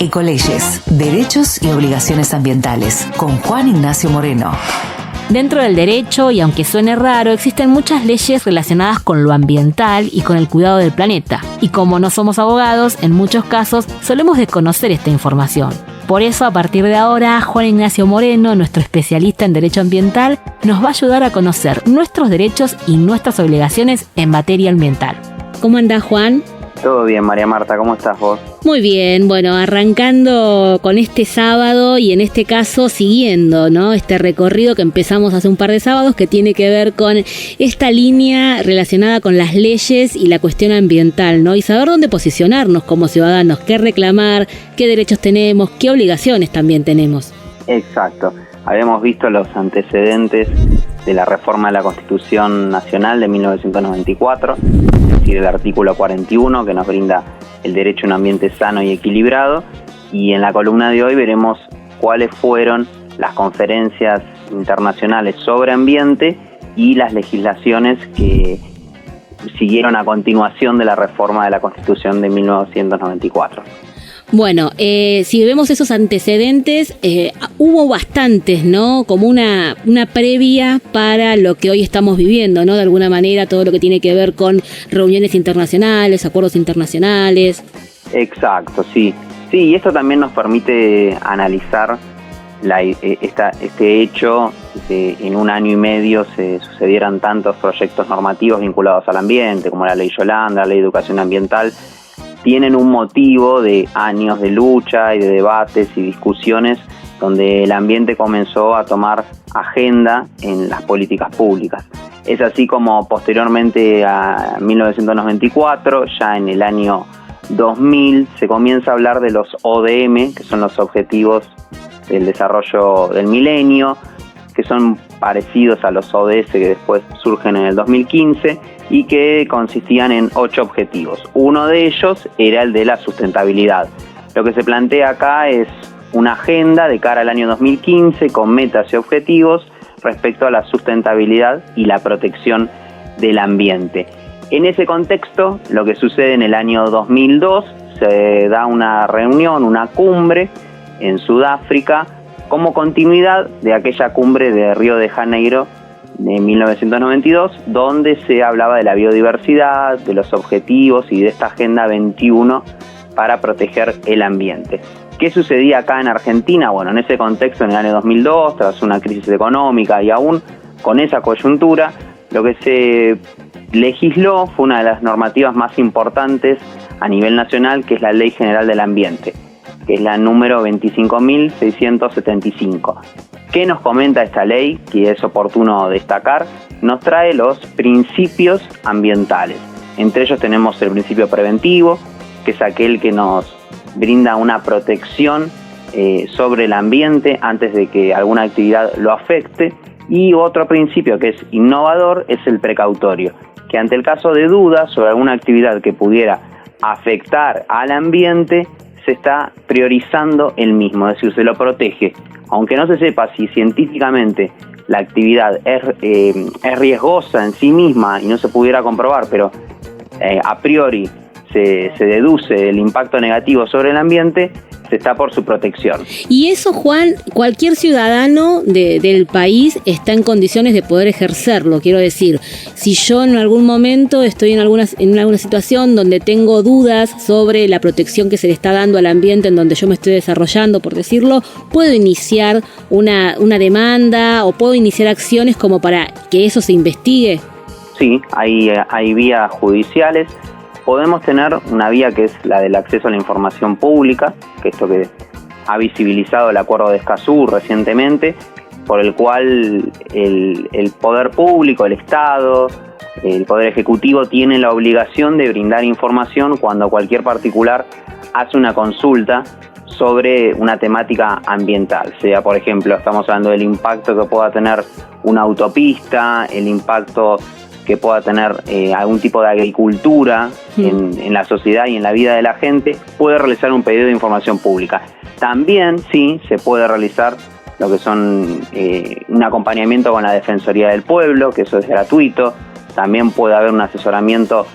Ecoleyes, derechos y obligaciones ambientales, con Juan Ignacio Moreno. Dentro del derecho, y aunque suene raro, existen muchas leyes relacionadas con lo ambiental y con el cuidado del planeta. Y como no somos abogados, en muchos casos solemos desconocer esta información. Por eso, a partir de ahora, Juan Ignacio Moreno, nuestro especialista en derecho ambiental, nos va a ayudar a conocer nuestros derechos y nuestras obligaciones en materia ambiental. ¿Cómo andás, Juan? Todo bien, María Marta, ¿cómo estás vos? Muy bien, bueno, arrancando con este sábado y en este caso siguiendo, ¿no? Este recorrido que empezamos hace un par de sábados que tiene que ver con esta línea relacionada con las leyes y la cuestión ambiental, ¿no? Y saber dónde posicionarnos como ciudadanos, qué reclamar, qué derechos tenemos, qué obligaciones también tenemos. Exacto, habíamos visto los antecedentes de la reforma de la Constitución Nacional de 1994, es decir, el artículo 41 que nos brinda el derecho a un ambiente sano y equilibrado, y en la columna de hoy veremos cuáles fueron las conferencias internacionales sobre ambiente y las legislaciones que siguieron a continuación de la reforma de la Constitución de 1994. Bueno, si vemos esos antecedentes, hubo bastantes, ¿no? Como una previa para lo que hoy estamos viviendo, ¿no? De alguna manera, todo lo que tiene que ver con reuniones internacionales, acuerdos internacionales. Exacto, sí. Sí, y esto también nos permite analizar este hecho de en un año y medio se sucedieran tantos proyectos normativos vinculados al ambiente, como la Ley Yolanda, la Ley de Educación Ambiental. Tienen un motivo de años de lucha y de debates y discusiones donde el ambiente comenzó a tomar agenda en las políticas públicas. Es así como posteriormente a 1994, ya en el año 2000, se comienza a hablar de los ODM, que son los Objetivos del Desarrollo del Milenio, que son parecidos a los ODS que después surgen en el 2015 y que consistían en 8 objetivos. Uno de ellos era el de la sustentabilidad. Lo que se plantea acá es una agenda de cara al año 2015 con metas y objetivos respecto a la sustentabilidad y la protección del ambiente. En ese contexto, lo que sucede en el año 2002, se da una reunión, una cumbre en Sudáfrica, como continuidad de aquella cumbre de Río de Janeiro de 1992, donde se hablaba de la biodiversidad, de los objetivos y de esta Agenda 21 para proteger el ambiente. ¿Qué sucedía acá en Argentina? Bueno, en ese contexto, en el año 2002, tras una crisis económica y aún con esa coyuntura, lo que se legisló fue una de las normativas más importantes a nivel nacional, que es la Ley General del Ambiente, que es la número 25.675. ¿Qué nos comenta esta ley? Que es oportuno destacar. Nos trae los principios ambientales. Entre ellos tenemos el principio preventivo, que es aquel que nos brinda una protección sobre el ambiente antes de que alguna actividad lo afecte. Y otro principio que es innovador es el precautorio, que ante el caso de dudas sobre alguna actividad que pudiera afectar al ambiente, se está priorizando el mismo, es decir, se lo protege. Aunque no se sepa si científicamente la actividad es riesgosa en sí misma y no se pudiera comprobar, pero a priori se deduce el impacto negativo sobre el ambiente, se está por su protección. Y eso, Juan, cualquier ciudadano del país está en condiciones de poder ejercerlo. Quiero decir, si yo en algún momento estoy en alguna situación donde tengo dudas sobre la protección que se le está dando al ambiente en donde yo me estoy desarrollando, por decirlo, puedo iniciar una demanda o puedo iniciar acciones como para que eso se investigue. Sí, hay vías judiciales. Podemos tener una vía que es la del acceso a la información pública, que esto que ha visibilizado el Acuerdo de Escazú recientemente, por el cual el poder público, el Estado, el Poder Ejecutivo tiene la obligación de brindar información cuando cualquier particular hace una consulta sobre una temática ambiental. Sea, por ejemplo, estamos hablando del impacto que pueda tener una autopista, el impacto que pueda tener algún tipo de agricultura en la sociedad y en la vida de la gente, puede realizar un pedido de información pública. También, sí, se puede realizar lo que son un acompañamiento con la Defensoría del Pueblo, que eso es gratuito. También puede haber un asesoramiento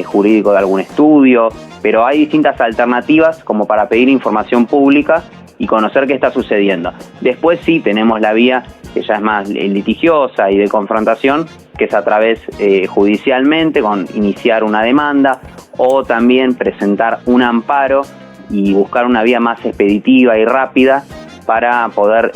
jurídico de algún estudio, pero hay distintas alternativas como para pedir información pública y conocer qué está sucediendo. Después sí tenemos la vía que ya es más litigiosa y de confrontación, que es a través judicialmente, con iniciar una demanda o también presentar un amparo y buscar una vía más expeditiva y rápida para poder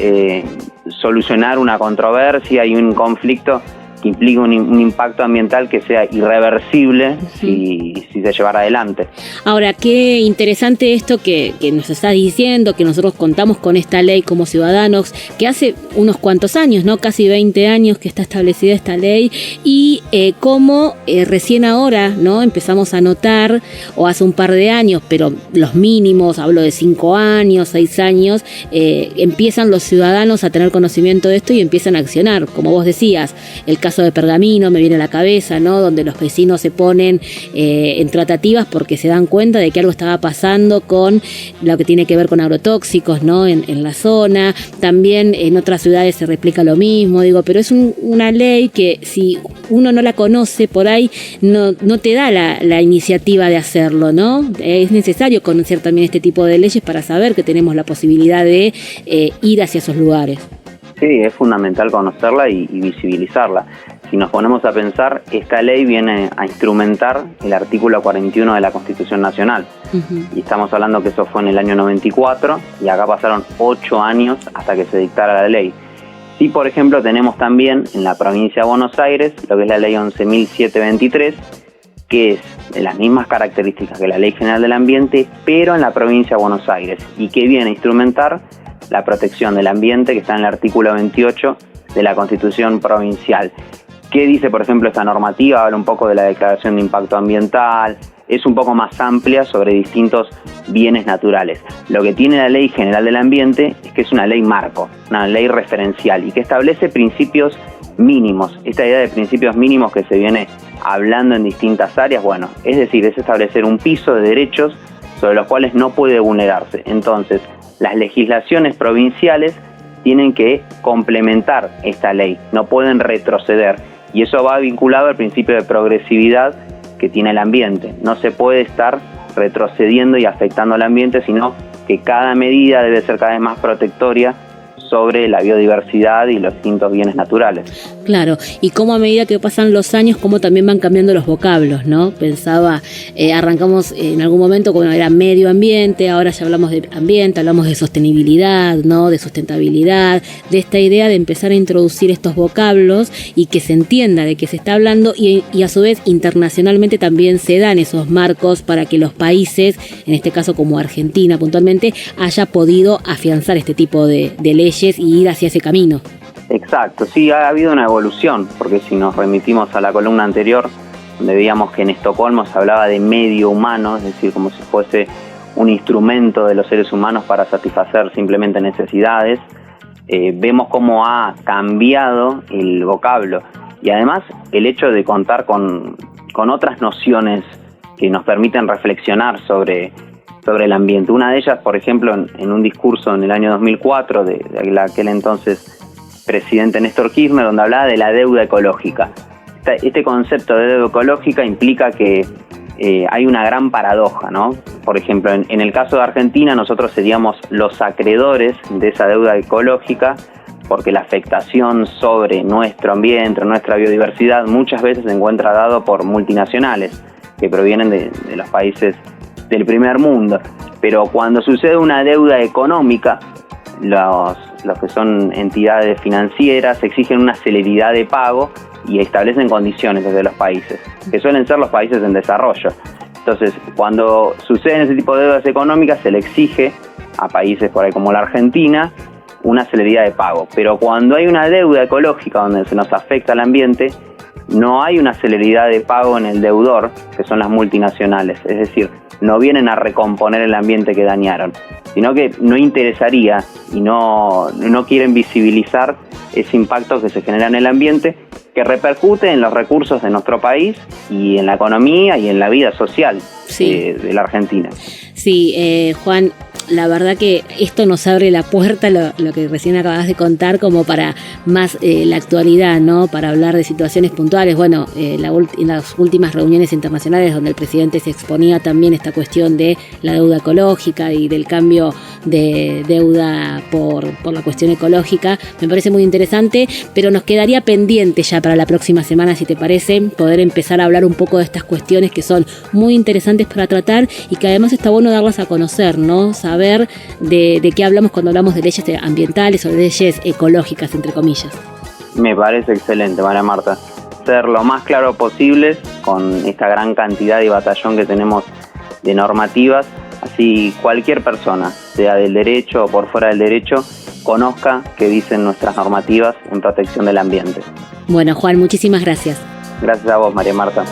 solucionar una controversia y un conflicto que implique un impacto ambiental que sea irreversible si se llevara adelante. Ahora, qué interesante esto que nos está diciendo, que nosotros contamos con esta ley como ciudadanos, que hace unos cuantos años, ¿no? Casi 20 años que está establecida esta ley, y cómo recién ahora, ¿no? Empezamos a notar, o hace un par de años, pero los mínimos, hablo de 5 años, 6 años, empiezan los ciudadanos a tener conocimiento de esto y empiezan a accionar. Como vos decías, el caso de Pergamino me viene a la cabeza, ¿no? Donde los vecinos se ponen en tratativas porque se dan cuenta de que algo estaba pasando con lo que tiene que ver con agrotóxicos, ¿no? En la zona. También en otras ciudades se replica lo mismo, pero es una ley que si uno no la conoce por ahí no te da la iniciativa de hacerlo, ¿no? Es necesario conocer también este tipo de leyes para saber que tenemos la posibilidad de ir hacia esos lugares. Sí, es fundamental conocerla y visibilizarla. Si nos ponemos a pensar, esta ley viene a instrumentar el artículo 41 de la Constitución Nacional. Y estamos hablando que eso fue en el año 94 y acá pasaron 8 años hasta que se dictara la ley. Sí, por ejemplo, tenemos también en la provincia de Buenos Aires lo que es la ley 11.723, que es de las mismas características que la Ley General del Ambiente, pero en la provincia de Buenos Aires, y que viene a instrumentar la protección del ambiente, que está en el artículo 28 de la Constitución Provincial. ¿Qué dice, por ejemplo, esta normativa? Habla un poco de la declaración de impacto ambiental, es un poco más amplia sobre distintos bienes naturales. Lo que tiene la Ley General del Ambiente es que es una ley marco, una ley referencial, y que establece principios mínimos. Esta idea de principios mínimos que se viene hablando en distintas áreas, es decir, es establecer un piso de derechos sobre los cuales no puede vulnerarse. Entonces, las legislaciones provinciales tienen que complementar esta ley, no pueden retroceder, y eso va vinculado al principio de progresividad que tiene el ambiente. No se puede estar retrocediendo y afectando al ambiente, sino que cada medida debe ser cada vez más protectoria sobre la biodiversidad y los distintos bienes naturales. Claro, y cómo a medida que pasan los años, cómo también van cambiando los vocablos, ¿no? Pensaba, arrancamos en algún momento cuando era medio ambiente, ahora ya hablamos de ambiente, hablamos de sostenibilidad, ¿no? De sustentabilidad, de esta idea de empezar a introducir estos vocablos y que se entienda de qué se está hablando y a su vez internacionalmente también se dan esos marcos para que los países, en este caso como Argentina puntualmente, haya podido afianzar este tipo de leyes y ir hacia ese camino. Exacto, sí, ha habido una evolución, porque si nos remitimos a la columna anterior, donde veíamos que en Estocolmo se hablaba de medio humano, es decir, como si fuese un instrumento de los seres humanos para satisfacer simplemente necesidades, vemos cómo ha cambiado el vocablo y además el hecho de contar con otras nociones que nos permiten reflexionar sobre el ambiente. Una de ellas, por ejemplo, en un discurso en el año 2004 de aquel entonces presidente Néstor Kirchner, donde hablaba de la deuda ecológica. Este concepto de deuda ecológica implica que hay una gran paradoja, ¿no? Por ejemplo, en el caso de Argentina, nosotros seríamos los acreedores de esa deuda ecológica porque la afectación sobre nuestro ambiente, nuestra biodiversidad, muchas veces se encuentra dado por multinacionales que provienen de los países del primer mundo. Pero cuando sucede una deuda económica, los que son entidades financieras exigen una celeridad de pago y establecen condiciones desde los países, que suelen ser los países en desarrollo. Entonces, cuando suceden ese tipo de deudas económicas, se le exige a países por ahí como la Argentina una celeridad de pago. Pero cuando hay una deuda ecológica donde se nos afecta el ambiente, no hay una celeridad de pago en el deudor, que son las multinacionales. Es decir, no vienen a recomponer el ambiente que dañaron, sino que no interesaría y no quieren visibilizar ese impacto que se genera en el ambiente, que repercute en los recursos de nuestro país y en la economía y en la vida social de la Argentina. Sí, Juan, la verdad que esto nos abre la puerta, lo que recién acabas de contar, como para más la actualidad, ¿no? Para hablar de situaciones puntuales. Bueno, en las últimas reuniones internacionales donde el presidente se exponía también esta cuestión de la deuda ecológica y del cambio de deuda por la cuestión ecológica, me parece muy interesante, pero nos quedaría pendiente ya para la próxima semana, si te parece, poder empezar a hablar un poco de estas cuestiones que son muy interesantes para tratar y que además está bueno darlas a conocer, ¿no? Saber de qué hablamos cuando hablamos de leyes ambientales o de leyes ecológicas, entre comillas. Me parece excelente, María Marta. Ser lo más claro posible con esta gran cantidad y batallón que tenemos de normativas, así cualquier persona, sea del derecho o por fuera del derecho, conozca qué dicen nuestras normativas en protección del ambiente. Bueno, Juan, muchísimas gracias. Gracias a vos, María Marta.